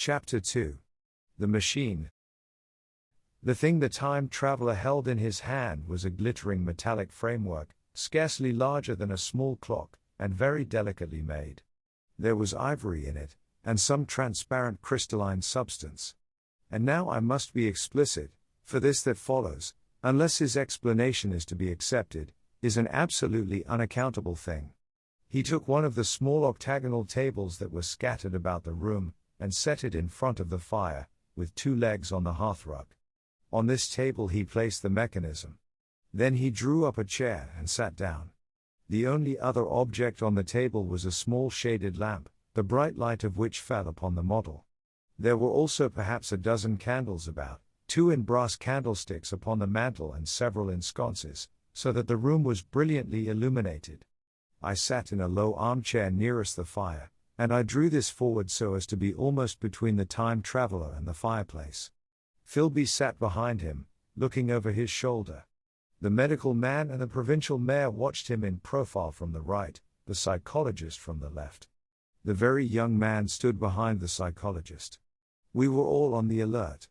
Chapter 2. The Machine. The thing the time traveler held in his hand was a glittering metallic framework, scarcely larger than a small clock, and very delicately made. There was ivory in it, and some transparent crystalline substance. And now I must be explicit, for this that follows, unless his explanation is to be accepted, is an absolutely unaccountable thing. He took one of the small octagonal tables that were scattered about the room, and set it in front of the fire, with 2 legs on the hearthrug. On this table he placed the mechanism. Then he drew up a chair and sat down. The only other object on the table was a small shaded lamp, the bright light of which fell upon the model. There were also perhaps a dozen candles about, 2 in brass candlesticks upon the mantel and several in sconces, so that the room was brilliantly illuminated. I sat in a low armchair nearest the fire, and I drew this forward so as to be almost between the time traveler and the fireplace. Philby sat behind him, looking over his shoulder. The medical man and the provincial mayor watched him in profile from the right, the psychologist from the left. The very young man stood behind the psychologist. We were all on the alert.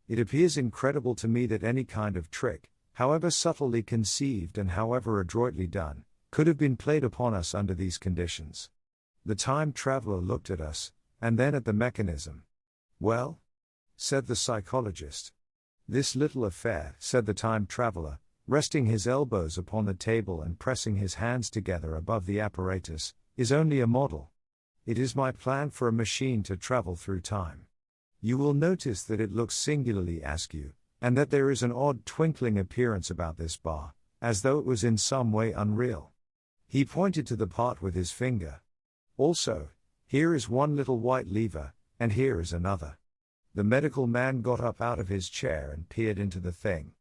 It appears incredible to me that any kind of trick, however subtly conceived and however adroitly done, could have been played upon us under these conditions. The time traveler looked at us, and then at the mechanism. "Well?" said the psychologist. "This little affair," said the time traveler, resting his elbows upon the table and pressing his hands together above the apparatus, "is only a model. It is my plan for a machine to travel through time. You will notice that it looks singularly askew, and that there is an odd twinkling appearance about this bar, as though it was in some way unreal." He pointed to the part with his finger. "Also, here is one little white lever, and here is another." The medical man got up out of his chair and peered into the thing.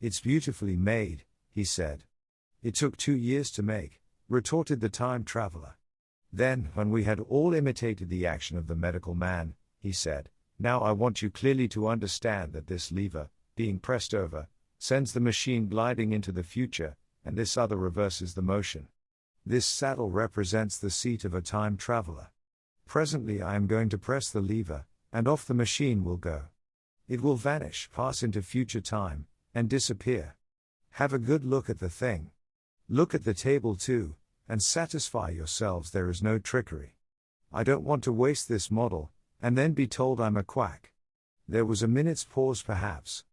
"It's beautifully made," he said. "It took 2 years to make," retorted the time traveler. Then, when we had all imitated the action of the medical man, he said, "Now I want you clearly to understand that this lever, being pressed over, sends the machine gliding into the future, and this other reverses the motion. This saddle represents the seat of a time traveler. Presently I am going to press the lever, and off the machine will go. It will vanish, pass into future time, and disappear. Have a good look at the thing. Look at the table too, and satisfy yourselves there is no trickery. I don't want to waste this model, and then be told I'm a quack." There was a minute's pause perhaps.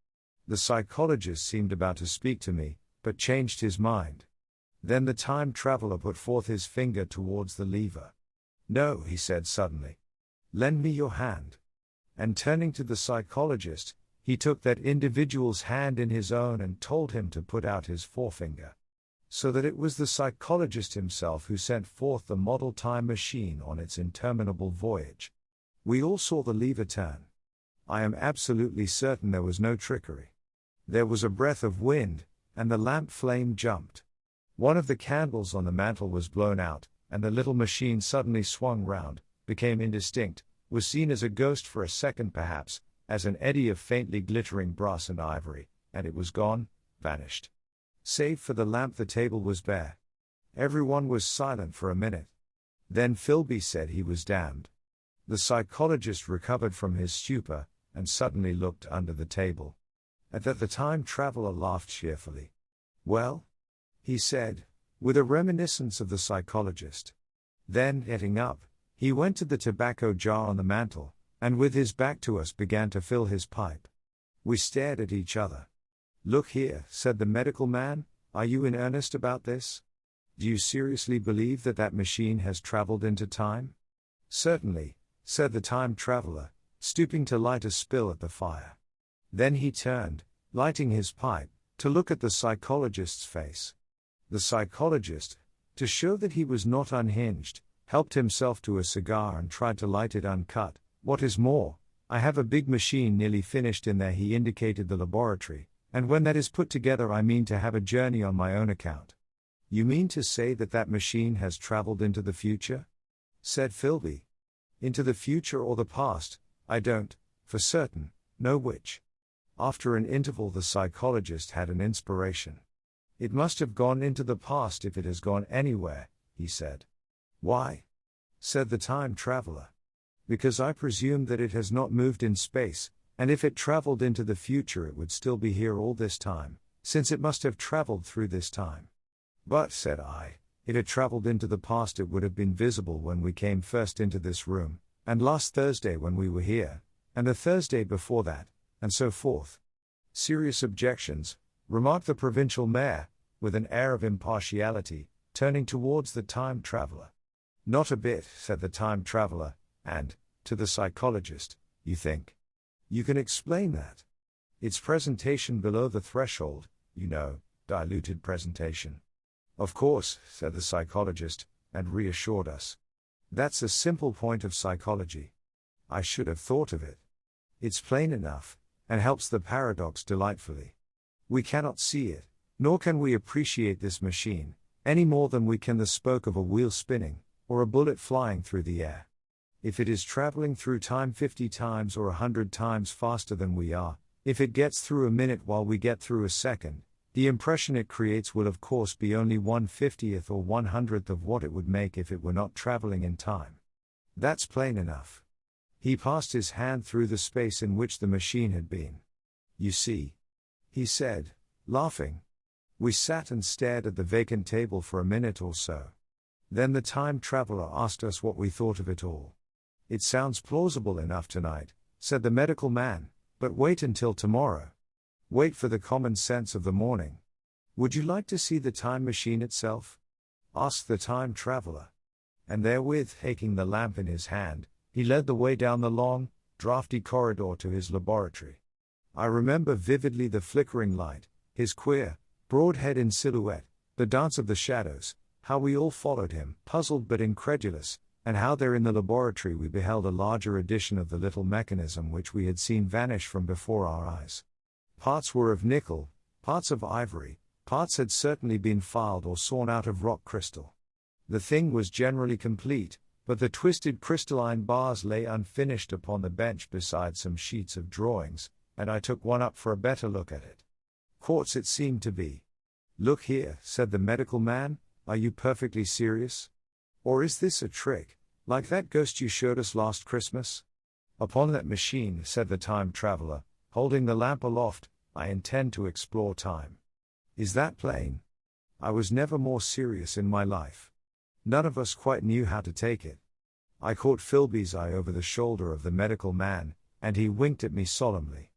The psychologist seemed about to speak to me, but changed his mind. Then the time traveler put forth his finger towards the lever. "No," he said suddenly. "Lend me your hand." And turning to the psychologist, he took that individual's hand in his own and told him to put out his forefinger. So that it was the psychologist himself who sent forth the model time machine on its interminable voyage. We all saw the lever turn. I am absolutely certain there was no trickery. There was a breath of wind, and the lamp flame jumped. One of the candles on the mantel was blown out, and the little machine suddenly swung round, became indistinct, was seen as a ghost for a second perhaps, as an eddy of faintly glittering brass and ivory, and it was gone, vanished. Save for the lamp the table was bare. Everyone was silent for a minute. Then Philby said he was damned. The psychologist recovered from his stupor, and suddenly looked under the table. At that the time traveler laughed cheerfully. "Well?" he said, with a reminiscence of the psychologist. Then, getting up, he went to the tobacco jar on the mantel, and with his back to us began to fill his pipe. We stared at each other. "Look here," said the medical man, "are you in earnest about this? Do you seriously believe that that machine has traveled into time?" "Certainly," said the time traveler, stooping to light a spill at the fire. Then he turned, lighting his pipe, to look at the psychologist's face. The psychologist, to show that he was not unhinged, helped himself to a cigar and tried to light it uncut. "What is more, I have a big machine nearly finished in there." He indicated the laboratory, "and when that is put together I mean to have a journey on my own account." "You mean to say that that machine has traveled into the future?" said Philby. "Into the future or the past, I don't, for certain, know which." After an interval the psychologist had an inspiration. "It must have gone into the past if it has gone anywhere," he said. "Why?" said the time traveler. Because I presume that it has not moved in space, and if it traveled into the future it would still be here all this time, since it must have traveled through this time. But, said I, if it traveled into the past it would have been visible when we came first into this room, and last Thursday when we were here, and the Thursday before that, and so forth. Serious objections, remarked the provincial mayor, with an air of impartiality, turning towards the time traveler. Not a bit, said the time traveler, and, to the psychologist, you think? You can explain that. It's presentation below the threshold, you know, diluted presentation. Of course, said the psychologist, and reassured us. That's a simple point of psychology. I should have thought of it. It's plain enough, and helps the paradox delightfully. We cannot see it, nor can we appreciate this machine, any more than we can the spoke of a wheel spinning, or a bullet flying through the air. If it is traveling through time 50 times or 100 times faster than we are, if it gets through a minute while we get through a second, the impression it creates will of course be only 1/50th or 100th of what it would make if it were not traveling in time. That's plain enough. He passed his hand through the space in which the machine had been. You see, he said, laughing. We sat and stared at the vacant table for a minute or so. Then the time traveler asked us what we thought of it all. It sounds plausible enough tonight, said the medical man, but wait until tomorrow. Wait for the common sense of the morning. Would you like to see the time machine itself? Asked the time traveler. And therewith, taking the lamp in his hand, he led the way down the long, draughty corridor to his laboratory. I remember vividly the flickering light, his queer, broad head in silhouette, the dance of the shadows, how we all followed him, puzzled but incredulous, and how there in the laboratory we beheld a larger edition of the little mechanism which we had seen vanish from before our eyes. Parts were of nickel, parts of ivory, parts had certainly been filed or sawn out of rock crystal. The thing was generally complete, but the twisted crystalline bars lay unfinished upon the bench beside some sheets of drawings, and I took one up for a better look at it. Quartz it seemed to be. Look here, said the medical man, are you perfectly serious? Or is this a trick, like that ghost you showed us last Christmas? Upon that machine, said the time traveler, holding the lamp aloft, I intend to explore time. Is that plain? I was never more serious in my life. None of us quite knew how to take it. I caught Philby's eye over the shoulder of the medical man, and he winked at me solemnly.